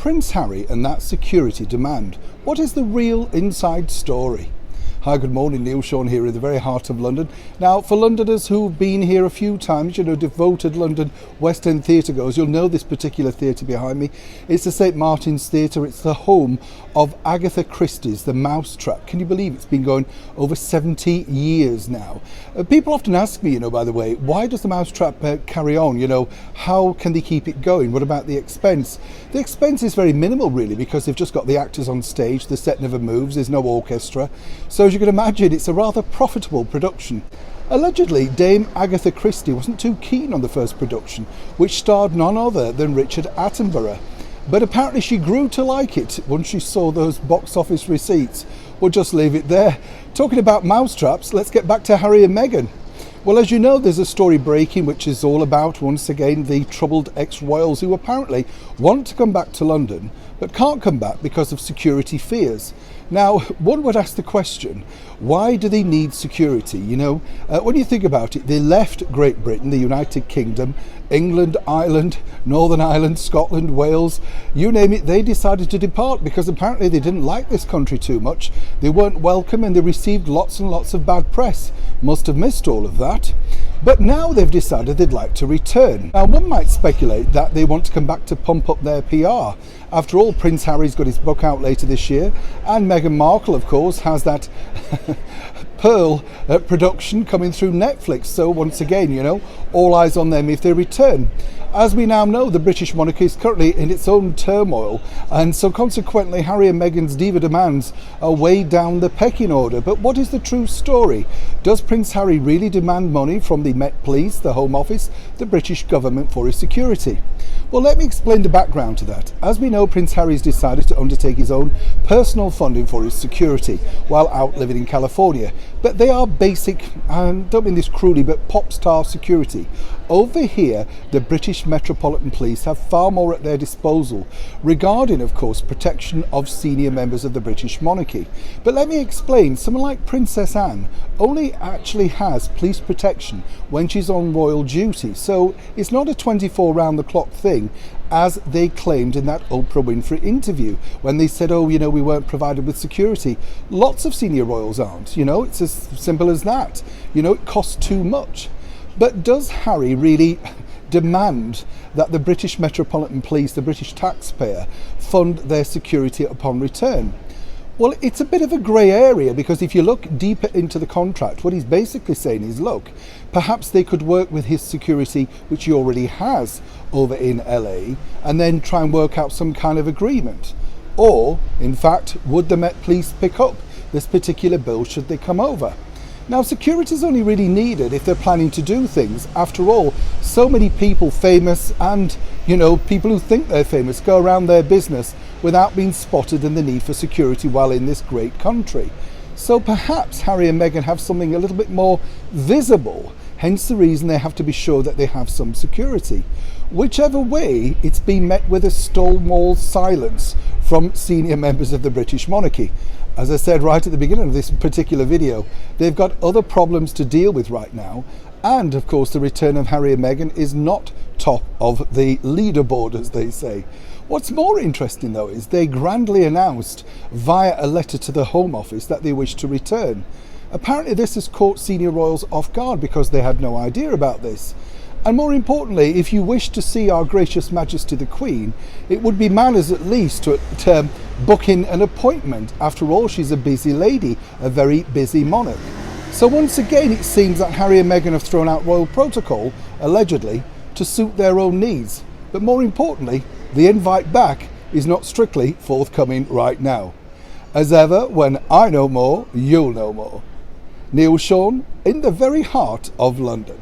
Prince Harry and that security demand. What is the real inside story? Hi, good morning, Neil Sean here in the very heart of London. Now, for Londoners who've been here a few times, devoted London West End theatre goers, you'll know this particular theatre behind me. It's the St Martin's Theatre. It's the home of Agatha Christie's The Mousetrap. Can you believe it's been going over 70 years now? People often ask me, by the way, why does The Mousetrap carry on? How can they keep it going? What about the expense? The expense is very minimal, really, because they've just got the actors on stage. The set never moves. There's no orchestra. So as you can imagine, it's a rather profitable production. Allegedly, Dame Agatha Christie wasn't too keen on the first production, which starred none other than Richard Attenborough. But apparently she grew to like it once she saw those box office receipts. We'll just leave it there. Talking about mousetraps, let's get back to Harry and Meghan. Well, as you know, there's a story breaking which is all about, once again, the troubled ex-royals who apparently want to come back to London but can't come back because of security fears. Now, one would ask the question, why do they need security? When you think about it, they left Great Britain, the United Kingdom, England, Ireland, Northern Ireland, Scotland, Wales, you name it, they decided to depart because apparently they didn't like this country too much. They weren't welcome and they received lots and lots of bad press. Must have missed all of that. But now they've decided they'd like to return. Now, one might speculate that they want to come back to pump up their PR. After all, Prince Harry's got his book out later this year, and Meghan Markle, of course, has that Pearl production coming through Netflix. So once again, all eyes on them if they return. As we now know, the British monarchy is currently in its own turmoil, and so consequently Harry and Meghan's Diva demands are way down the pecking order. But what is the true story? Does Prince Harry really demand money from the Met Police, the Home Office, the British government for his security? Well, let me explain the background to that. As we know, Prince Harry's decided to undertake his own personal funding for his security while out living in California. But they are basic, and don't mean this cruelly, but pop star security. Over here, the British Metropolitan Police have far more at their disposal regarding, of course, protection of senior members of the British monarchy. But let me explain, someone like Princess Anne only actually has police protection when she's on royal duty. So it's not a 24 round the clock thing, as they claimed in that Oprah Winfrey interview when they said, we weren't provided with security. Lots of senior royals aren't, it's as simple as that. It costs too much. But does Harry really demand that the British Metropolitan Police, the British taxpayer, fund their security upon return? Well, it's a bit of a grey area, because if you look deeper into the contract, what he's basically saying is, look, perhaps they could work with his security, which he already has over in LA, and then try and work out some kind of agreement. Or, in fact, would the Met Police pick up this particular bill should they come over? Now, security is only really needed if they're planning to do things. After all, so many people, famous and, people who think they're famous, go around their business without being spotted, and the need for security while in this great country. So perhaps Harry and Meghan have something a little bit more visible, hence the reason they have to be sure that they have some security. Whichever way, it's been met with a stonewall silence from senior members of the British monarchy. As I said right at the beginning of this particular video, they've got other problems to deal with right now. And of course, the return of Harry and Meghan is not top of the leaderboard, as they say. What's more interesting, though, is they grandly announced via a letter to the Home Office that they wish to return. Apparently, this has caught senior royals off guard because they had no idea about this. And more importantly, if you wish to see our gracious Majesty the Queen, it would be manners at least to book in an appointment. After all, she's a busy lady, a very busy monarch. So once again, it seems that Harry and Meghan have thrown out royal protocol, allegedly, to suit their own needs. But more importantly, the invite back is not strictly forthcoming right now. As ever, when I know more, you'll know more. Neil Sean, in the very heart of London.